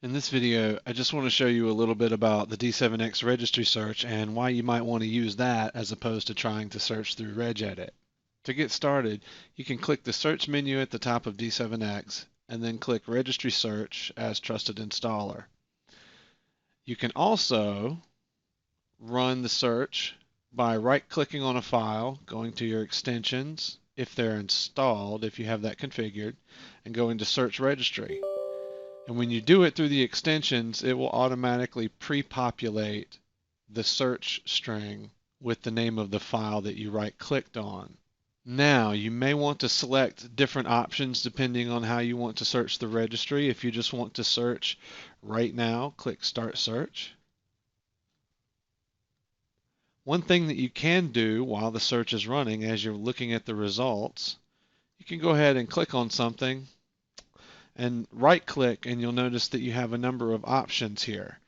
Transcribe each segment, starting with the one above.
In this video, I just want to show you a little bit about the d7x Registry Search and why you might want to use that as opposed to trying to search through Regedit. To get started, you can click the search menu at the top of d7x and then click Registry Search as Trusted Installer. You can also run the search by right-clicking on a file, going to your extensions, if they're installed, if you have that configured, and going to Search Registry. And when you do it through the extensions, it will automatically pre-populate the search string with the name of the file that you right-clicked on. Now, you may want to select different options depending on how you want to search the registry. If you just want to search right now, click Start Search. One thing that you can do while the search is running as you're looking at the results, you can go ahead and click on something and right click, and you'll notice that you have a number of options here.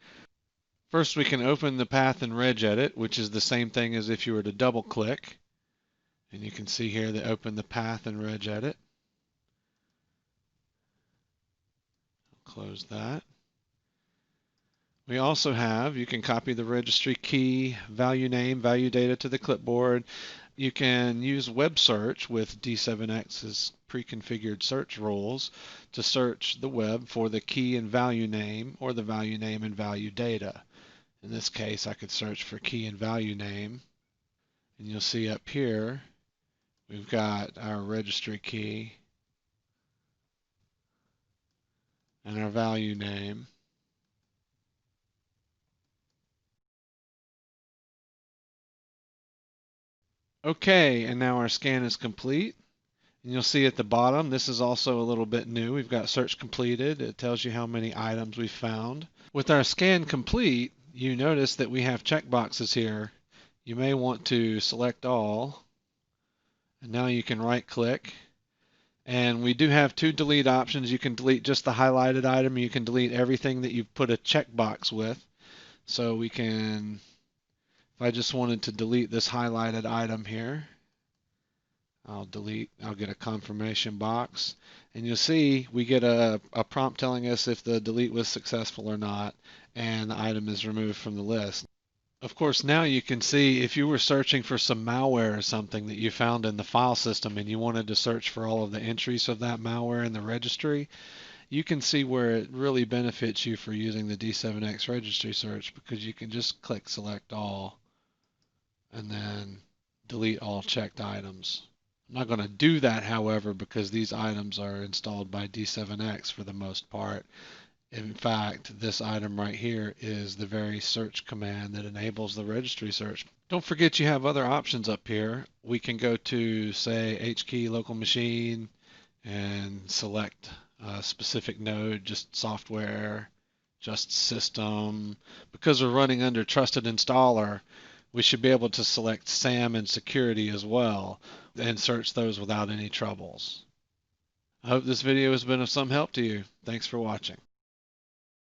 First, we can open the path in Regedit, which is the same thing as if you were to double click. And you can see here that open the path in Regedit. Close that. We also have, you can copy the registry key, value name, value data to the clipboard. You can use web search with d7x's pre-configured search rules to search the web for the key and value name or the value name and value data. In this case, I could search for key and value name. And you'll see up here, we've got our registry key and our value name. Okay, and now our scan is complete. And you'll see at the bottom, this is also a little bit new. We've got search completed. It tells you how many items we've found. With our scan complete, you notice that we have checkboxes here. You may want to select all. And now you can right click. And we do have two delete options. You can delete just the highlighted item. You can delete everything that you've put a checkbox with. So we can, if I just wanted to delete this highlighted item here, I'll get a confirmation box, and you'll see we get a prompt telling us if the delete was successful or not, and the item is removed from the list. Of course, now you can see if you were searching for some malware or something that you found in the file system and you wanted to search for all of the entries of that malware in the registry, you can see where it really benefits you for using the d7x Registry Search, because you can just click Select All and then delete all checked items. I'm not going to do that, however, because these items are installed by d7x for the most part. In fact, this item right here is the very search command that enables the registry search. Don't forget you have other options up here. We can go to, say, HKey local machine and select a specific node, just software, just system. Because we're running under trusted installer, we should be able to select SAM and security as well and search those without any troubles. I hope this video has been of some help to you. Thanks for watching.